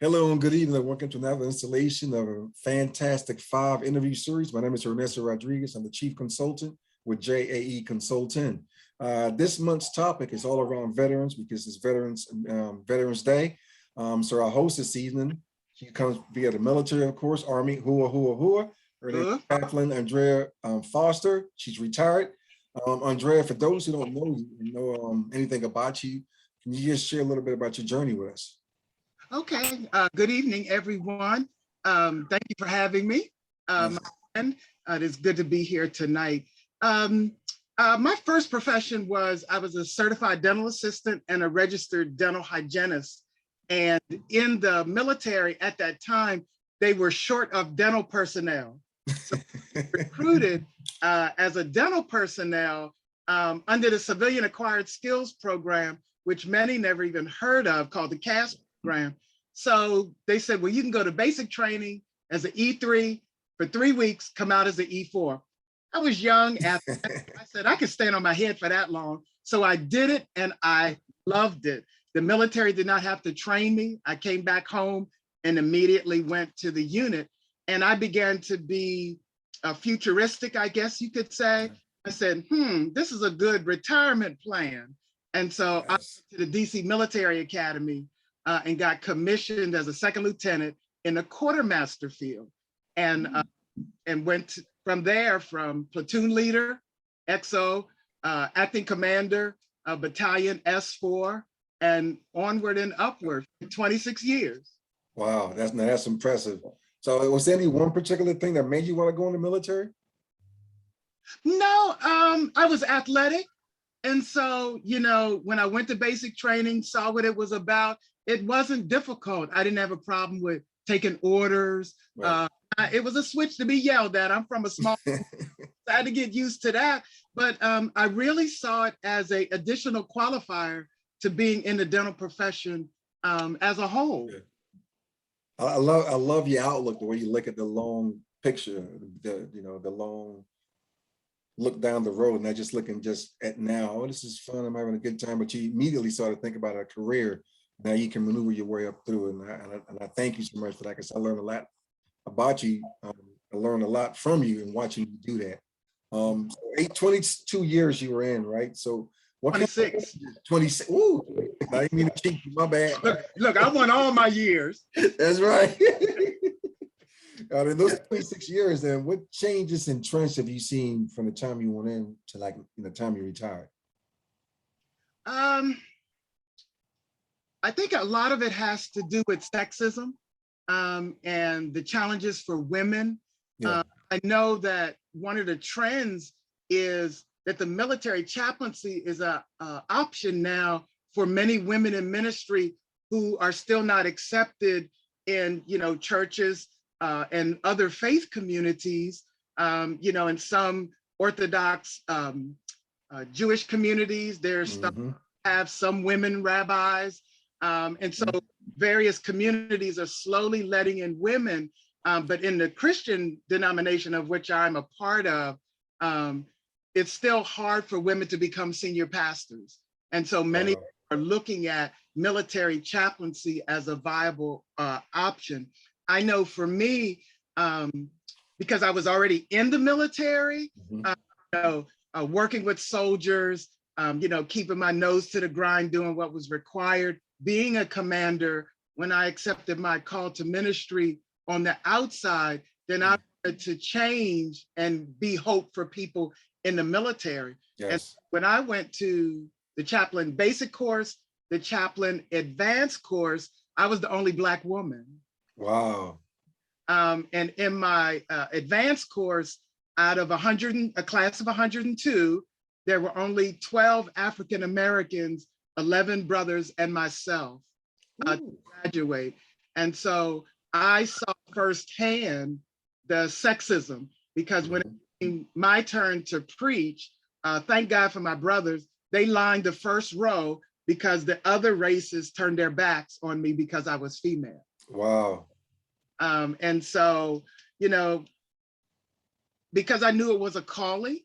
Hello and good evening, and welcome to another installation of a fantastic 5 interview series. My name is Ernesto Rodriguez. I'm the Chief Consultant with JAE Consulting. This month's topic is all around veterans because it's Veterans Day. So our host this evening, she comes via the military, of course, Army, hua, hua, hua. Her name is Chaplain Andrea Foster. She's retired. Andrea, for those who don't know anything about you, can you just share a little bit about your journey with us? Okay, good evening, everyone. Thank you for having me. My friend, it is good to be here tonight. My first profession was I was a certified dental assistant and a registered dental hygienist. And in the military at that time, they were short of dental personnel. So recruited as a dental personnel under the Civilian Acquired Skills Program, which many never even heard of, called the CAS program. So they said, well, you can go to basic training as an E3 for 3 weeks, come out as an E4. I was young. I said, I could stand on my head for that long. So I did it and I loved it. The military did not have to train me. I came back home and immediately went to the unit. And I began to be futuristic, I guess you could say. I said, this is a good retirement plan. And so I went to the DC Military Academy and got commissioned as a second lieutenant in the quartermaster field, and went from there from platoon leader, XO, acting commander, battalion S4, and onward and upward for 26 years. Wow, that's impressive. So was there any one particular thing that made you want to go in the military? No, I was athletic. And so, you know, when I went to basic training, saw what it was about, it wasn't difficult. I didn't have a problem with taking orders. Right. It was a switch to be yelled at. I'm from a small, I had to get used to that. But I really saw it as an additional qualifier to being in the dental profession as a whole. Yeah. I love your outlook, the way you look at the long picture, the long look down the road, and not just looking just at now. Oh, this is fun, I'm having a good time. But you immediately started to think about a career. Now you can maneuver your way up through, and I thank you so much for that, because I learned a lot about you. I learned a lot from you and watching you do that. 22 years you were in, right? So what 26. 26. Ooh, I didn't mean to cheat you, my bad. Look, I want all my years. That's right. In those 26 years, then what changes and trends have you seen from the time you went in to the time you retired? I think a lot of it has to do with sexism and the challenges for women. Yeah. I know that one of the trends is that the military chaplaincy is an option now for many women in ministry who are still not accepted in, churches and other faith communities, in some Orthodox Jewish communities, there's have some women rabbis. And so various communities are slowly letting in women, but in the Christian denomination of which I'm a part of, it's still hard for women to become senior pastors. And so many are looking at military chaplaincy as a viable option. I know for me, because I was already in the military, working with soldiers, keeping my nose to the grind, doing what was required, being a commander, when I accepted my call to ministry on the outside, then I wanted to change and be hope for people in the military. Yes. And when I went to the chaplain basic course, the chaplain advanced course, I was the only Black woman. Wow. And in my advanced course, out of a class of 102, there were only 12 African Americans, 11 brothers and myself to graduate. And so I saw firsthand the sexism, because when it came my turn to preach, thank God for my brothers, they lined the first row because the other races turned their backs on me because I was female. Wow. And so, because I knew it was a calling,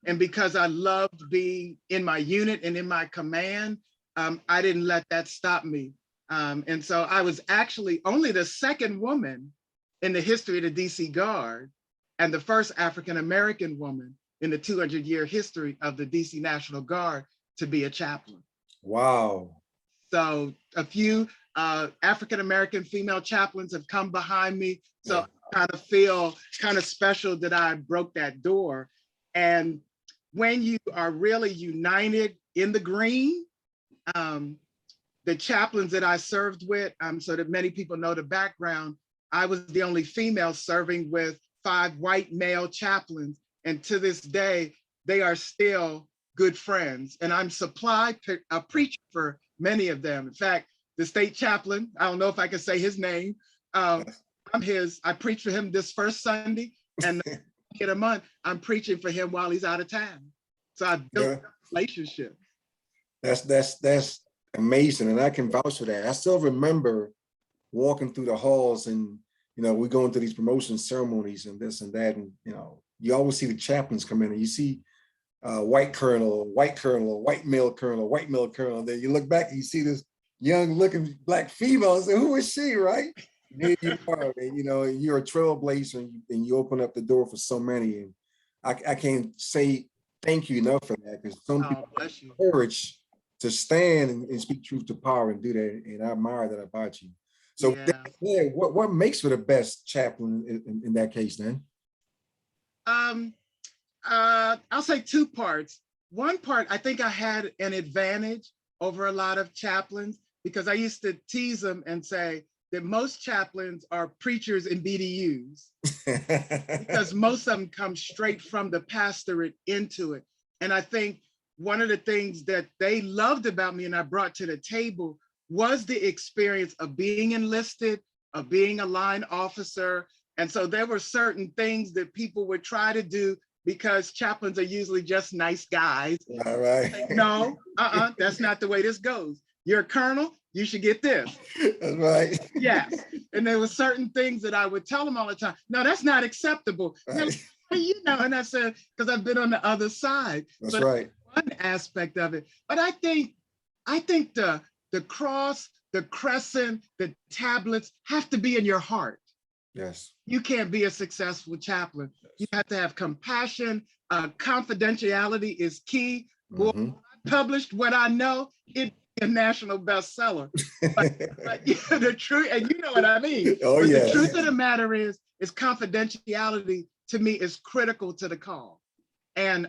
and because I loved being in my unit and in my command, I didn't let that stop me. And so I was actually only the second woman in the history of the DC Guard and the first African-American woman in the 200-year history of the DC National Guard to be a chaplain. Wow. So a few African-American female chaplains have come behind me. So Yeah. I kind of feel kind of special that I broke that door. And when you are really united in the green, the chaplains that I served with, so that many people know the background, I was the only female serving with 5 white male chaplains. And to this day, they are still good friends. And I'm a preacher for many of them. In fact, the state chaplain, I don't know if I can say his name. I preach for him this first Sunday, and in a month, I'm preaching for him while he's out of town. So I've built a relationship. That's amazing. And I can vouch for that. I still remember walking through the halls and, we go into these promotion ceremonies and this and that. And, you always see the chaplains come in and you see white colonel, white male colonel, white male colonel. Then you look back and you see this young looking Black female and say, who is she, right? And there you are, and, you're a trailblazer and you open up the door for so many. And I can't say thank you enough for that, because some people have courage to stand and speak truth to power and do that. And I admire that about you. So what makes for the best chaplain in that case then? I'll say 2 parts. One part, I think I had an advantage over a lot of chaplains, because I used to tease them and say that most chaplains are preachers in BDUs, because most of them come straight from the pastorate into it. And I think one of the things that they loved about me and I brought to the table was the experience of being enlisted, of being a line officer. And so there were certain things that people would try to do, because chaplains are usually just nice guys. All right. Like, no, that's not the way this goes. You're a colonel, you should get this. That's right. Yes. And there were certain things that I would tell them all the time. No, that's not acceptable. Right. And I said, because I've been on the other side. That's but right. One aspect of it. But I think the cross, the crescent, the tablets have to be in your heart. Yes. You can't be a successful chaplain. You have to have compassion. Confidentiality is key. Well, I published what I know, it's a national bestseller. But the truth, and you know what I mean. Oh, but yes. The truth of the matter is confidentiality to me is critical to the call. And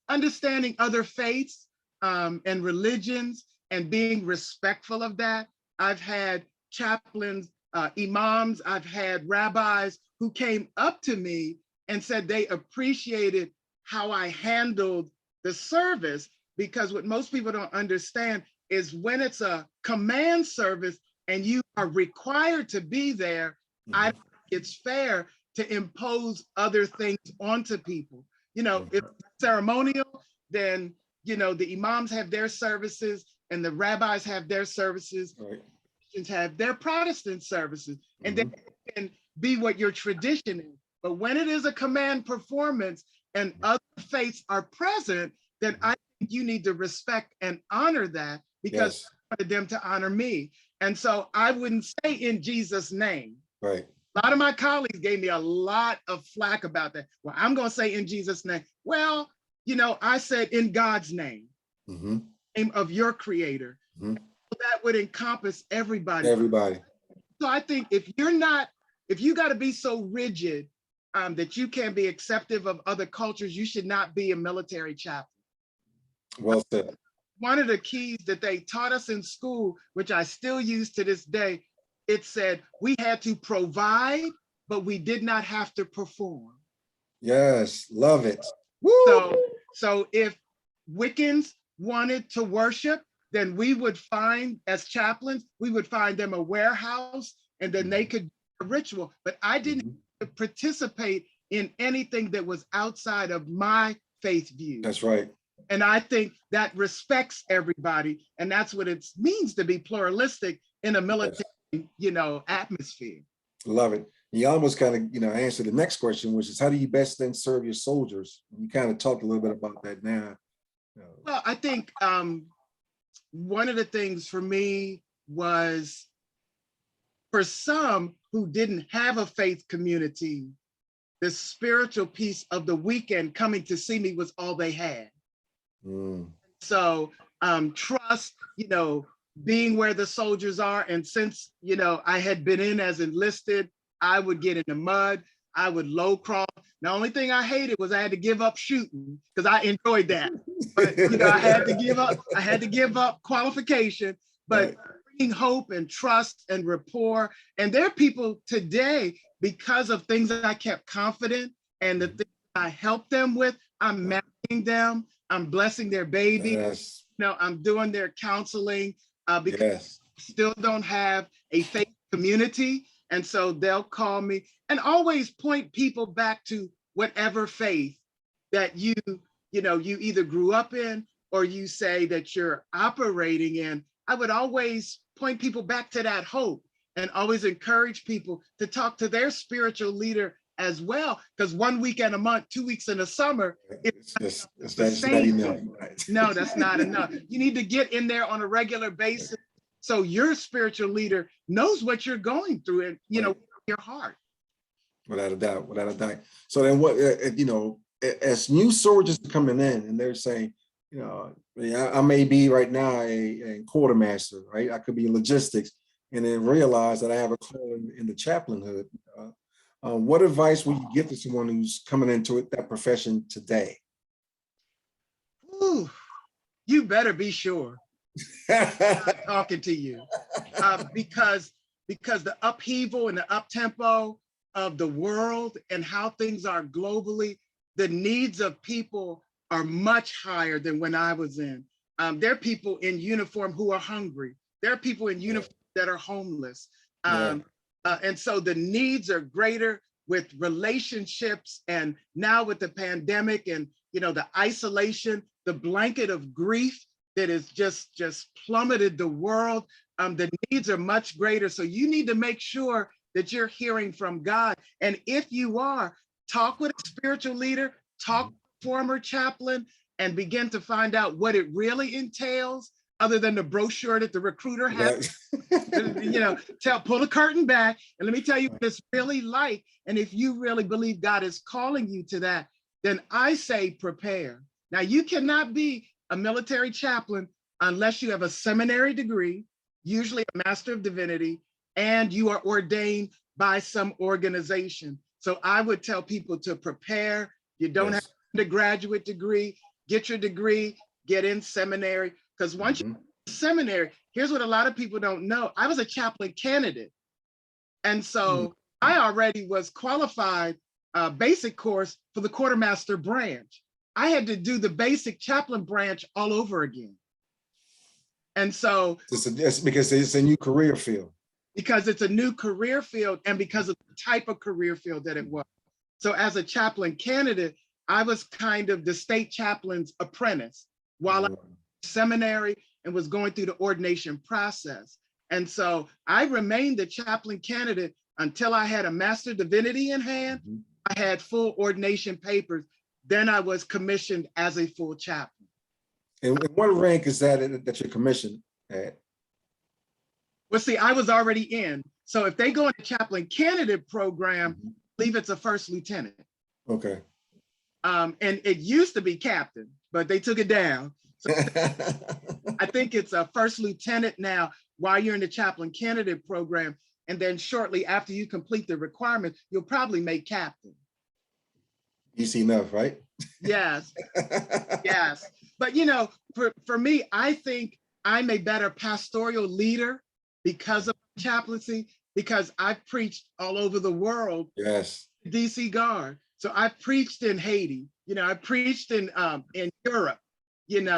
understanding other faiths and religions and being respectful of that. I've had chaplains, imams, I've had rabbis who came up to me and said they appreciated how I handled the service, because what most people don't understand is when it's a command service and you are required to be there, I don't think it's fair to impose other things onto people. If it's ceremonial, then, the imams have their services and the rabbis have their services. Right. Christians have their Protestant services, and then it can be what your tradition is. But when it is a command performance and other faiths are present, then I think you need to respect and honor that, because I wanted them to honor me. And so I wouldn't say in Jesus' name. Right. A lot of my colleagues gave me a lot of flack about that. Well, I'm going to say in Jesus' name. Well, I said in God's name, name of your creator. So that would encompass everybody. Everybody. So I think if you got to be so rigid that you can't be acceptive of other cultures, you should not be a military chaplain. Well said. One of the keys that they taught us in school, which I still use to this day, it said we had to provide, but we did not have to perform. Yes, love it. Woo! So if Wiccans wanted to worship, then we would find, as chaplains, we would find them a warehouse, and then they could do a ritual. But I didn't participate in anything that was outside of my faith view. That's right. And I think that respects everybody. And that's what it means to be pluralistic in a military, atmosphere. Love it. You almost kind of, answered the next question, which is how do you best then serve your soldiers? You kind of talked a little bit about that now. Well, I think one of the things for me was, for some who didn't have a faith community, the spiritual piece of the weekend coming to see me was all they had. So trust, being where the soldiers are. And since, I had been in as enlisted, I would get in the mud, I would low crawl. The only thing I hated was I had to give up shooting because I enjoyed that. But I had to give up qualification, but bringing hope and trust and rapport. And there are people today, because of things that I kept confident and the things I helped them with, I'm marrying them, I'm blessing their baby. Yes. I'm doing their counseling because Yes. still don't have a faith community. And so they'll call me and always point people back to whatever faith that you either grew up in or you say that you're operating in. I would always point people back to that hope and always encourage people to talk to their spiritual leader as well. Because 1 weekend a month, 2 weeks in the summer, it's not enough. Right? No, that's not enough. You need to get in there on a regular basis so your spiritual leader knows what you're going through and, your heart. Without a doubt, without a doubt. So then what, as new soldiers coming in and they're saying, I may be right now a quartermaster, right? I could be in logistics and then realize that I have a call in the chaplainhood. What advice would you give to someone who's coming into that profession today? Ooh, you better be sure I'm talking to you because the upheaval and the uptempo of the world and how things are globally, the needs of people are much higher than when I was in. There are people in uniform who are hungry. There are people in uniform that are homeless. And so the needs are greater with relationships, and now with the pandemic and the isolation, the blanket of grief that has just plummeted the world. The needs are much greater. So you need to make sure that you're hearing from God. And if you are, talk with a spiritual leader, talk with a former chaplain, and begin to find out what it really entails, other than the brochure that the recruiter has. Pull the curtain back and let me tell you what it's really like. And if you really believe God is calling you to that, then I say prepare. Now, you cannot be a military chaplain unless you have a seminary degree, usually a Master of Divinity, and you are ordained by some organization. So I would tell people to prepare. You don't have an undergraduate degree, get your degree, get in seminary. Because once you're in seminary, here's what a lot of people don't know. I was a chaplain candidate. And so I already was qualified basic course for the quartermaster branch. I had to do the basic chaplain branch all over again. And so it's because it's a new career field. Because it's a new career field and because of the type of career field that it was. So as a chaplain candidate, I was kind of the state chaplain's apprentice while I was in seminary and was going through the ordination process. And so I remained the chaplain candidate until I had a Master of Divinity in hand. I had full ordination papers. Then I was commissioned as a full chaplain. And what rank is that you're commissioned at? Well, see, I was already in. So if they go in the chaplain candidate program, I believe it's a first lieutenant. Okay. And it used to be captain, but they took it down. So I think it's a first lieutenant now while you're in the chaplain candidate program. And then shortly after you complete the requirement, you'll probably make captain. Easy enough, right? Yes, yes. But for me, I think I'm a better pastoral leader because of chaplaincy, because I've preached all over the world. Yes. DC Guard. So I've preached in Haiti, I preached in Europe, in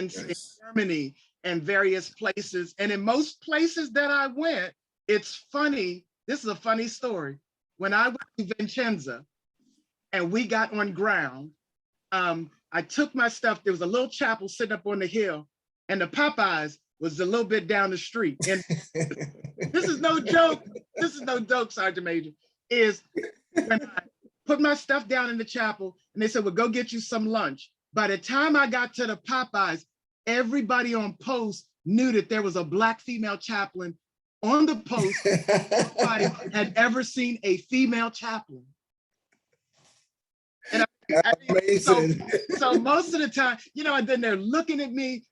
Germany and various places. And in most places that I went, it's funny. This is a funny story. When I went to Vincenza and we got on ground, I took my stuff. There was a little chapel sitting up on the hill and the Popeyes was a little bit down the street. And this is no joke. This is no joke, Sergeant Major, is when I put my stuff down in the chapel and they said, well, go get you some lunch. By the time I got to the Popeyes, everybody on post knew that there was a Black female chaplain on the post. Nobody had ever seen a female chaplain. And so most of the time, and then they're looking at me,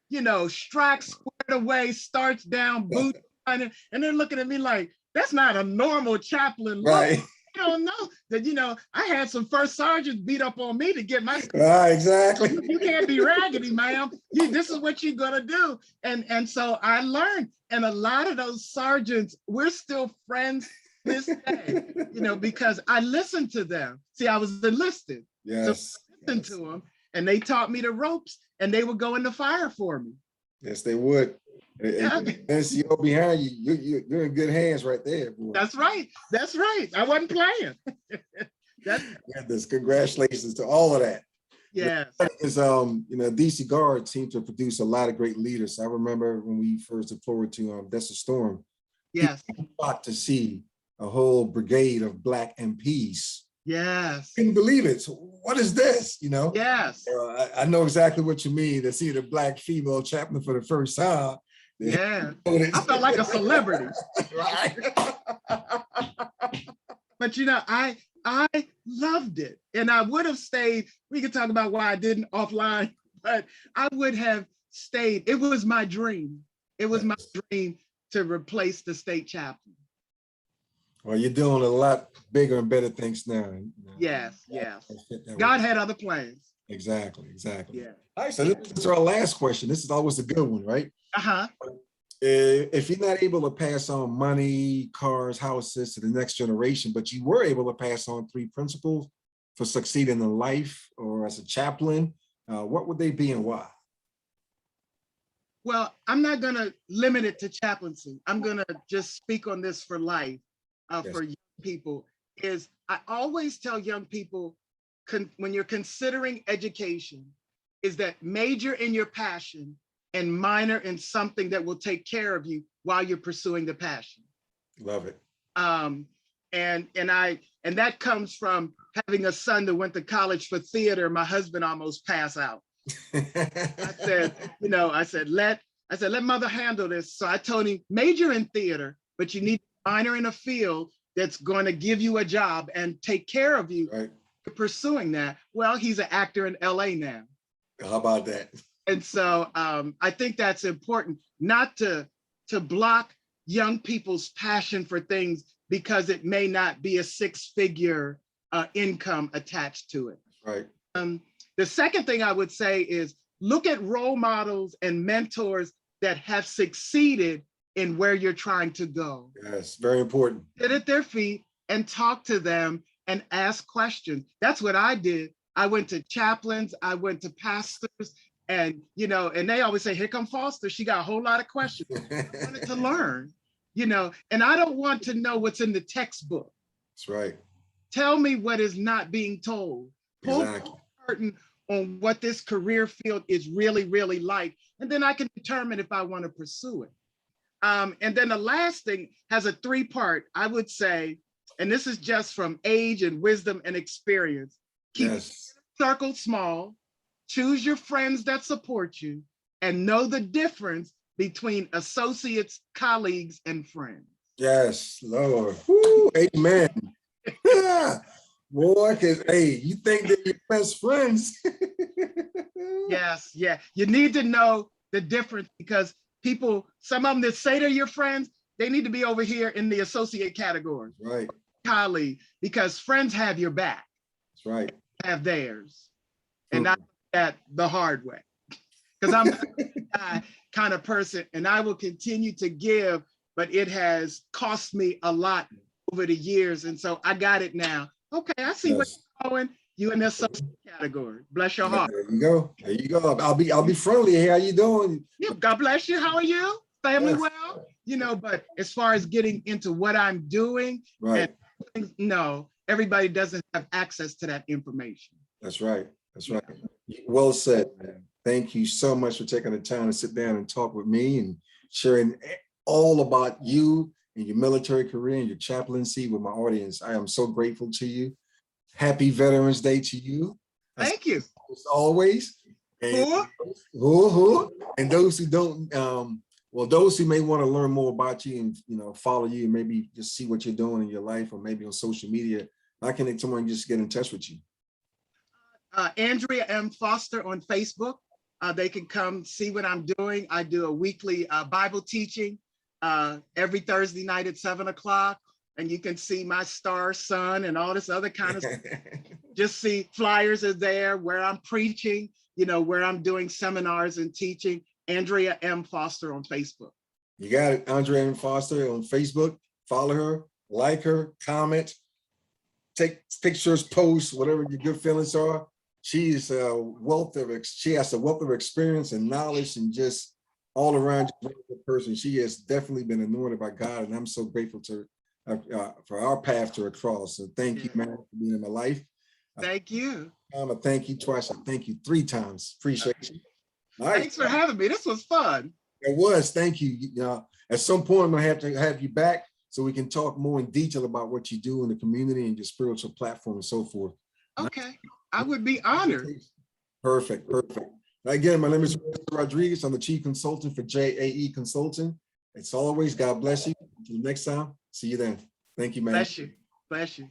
stracks squared away, starts down, boots, and they're looking at me like, that's not a normal chaplain look. Right. You don't know that, I had some first sergeants beat up on me to get my right, exactly. You can't be raggedy, ma'am. This is what you're gonna do. And so I learned, and a lot of those sergeants, we're still friends this day, because I listened to them. See, I was enlisted. Yes. So I listened to them, and they taught me the ropes, and they would go in the fire for me. Yes, they would. And NCO behind you, you're in good hands right there, boy. That's right. That's right. I wasn't playing. Congratulations to all of that. Yes. Is DC Guard seemed to produce a lot of great leaders. I remember when we first deployed to Desert Storm. Yes. Got to see a whole brigade of Black MPs. Yes. Couldn't believe it. So what is this? Yes. I know exactly what you mean. To see the Black female chaplain for the first time. Yeah. I felt like a celebrity. Right. But I loved it. And I would have stayed. We could talk about why I didn't offline, but I would have stayed. It was my dream. It was my dream to replace the state chaplain. Well, you're doing a lot bigger and better things now. Yes, yes. God had other plans. Exactly. Yeah. All right, so this is our last question. This is always a good one, right? Uh-huh. If you're not able to pass on money, cars, houses to the next generation, but you were able to pass on 3 principles for succeeding in life or as a chaplain, what would they be and why? Well, I'm not going to limit it to chaplaincy. I'm going to just speak on this for life, for young people. I always tell young people, when you're considering education, is that major in your passion and minor in something that will take care of you while you're pursuing the passion. Love it. And that comes from having a son that went to college for theater. My husband almost passed out. I said, let mother handle this. So I told him, major in theater, but you need a minor in a field that's going to give you a job and take care of you. Right. Pursuing that. Well, he's an actor in LA now. How about that? And so I think that's important, not to block young people's passion for things because it may not be a 6-figure income attached to it. Right. The second thing I would say is look at role models and mentors that have succeeded in where you're trying to go. Yes, very important. Sit at their feet and talk to them and ask questions. That's what I did. I went to chaplains, I went to pastors, and they always say, here come Foster, she got a whole lot of questions. I wanted to learn, and I don't want to know what's in the textbook. That's right. Tell me what is not being told. Pull the curtain on what this career field is really, really like, and then I can determine if I want to pursue it. And then the last thing has a 3-part, I would say, and this is just from age and wisdom and experience. Keep your circle small, choose your friends that support you, and know the difference between associates, colleagues, and friends. Yes, Lord. Woo, amen. Yeah. Boy, because, you think they're your best friends. Yes, yeah. You need to know the difference because people, some of them that say they're your friends, they need to be over here in the associate category. Right. Colleague, because friends have your back. That's right. Have theirs. And not that the hard way. Because I'm that kind of person and I will continue to give, but it has cost me a lot over the years. And so I got it now. Okay, I see what you're going. You in the associate category. Bless your heart. There you go. There you go. I'll be friendly. Hey, how you doing? Yeah, God bless you. How are you? Family well? But as far as getting into what I'm doing, right. No, everybody doesn't have access to that information. That's right. That's right. Well said, man. Thank you so much for taking the time to sit down and talk with me and sharing all about you and your military career and your chaplaincy with my audience. I am so grateful to you. Happy Veterans Day to you. Thank you. As always. And, and those who don't Well, those who may want to learn more about you and, you know, follow you and maybe just see what you're doing in your life or maybe on social media, how can someone just get in touch with you? Andrea M. Foster on Facebook. They can come see what I'm doing. I do a weekly Bible teaching every Thursday night at 7 o'clock. And you can see my star son and all this other kind of stuff. Just see flyers are there where I'm preaching, you know, where I'm doing seminars and teaching. Andrea M. Foster on Facebook. You got it, Andrea M. Foster on Facebook. Follow her, like her, comment, take pictures, post, whatever your good feelings are. She has a wealth of experience and knowledge and just all around person. She has definitely been anointed by God, and I'm so grateful to for our path to cross. So thank you, man, for being in my life. Thank you. I thank you twice. I thank you 3 times. Appreciate you. All right. Thanks for having me. This was fun. It was. Thank you. At some point, I'm gonna have to have you back so we can talk more in detail about what you do in the community and your spiritual platform and so forth. Okay, I would be honored. Perfect, perfect. Again, my name is Rodriguez. I'm the Chief Consultant for JAE Consulting. It's always, God bless you. Until next time, see you then. Thank you, man. Bless you. Bless you.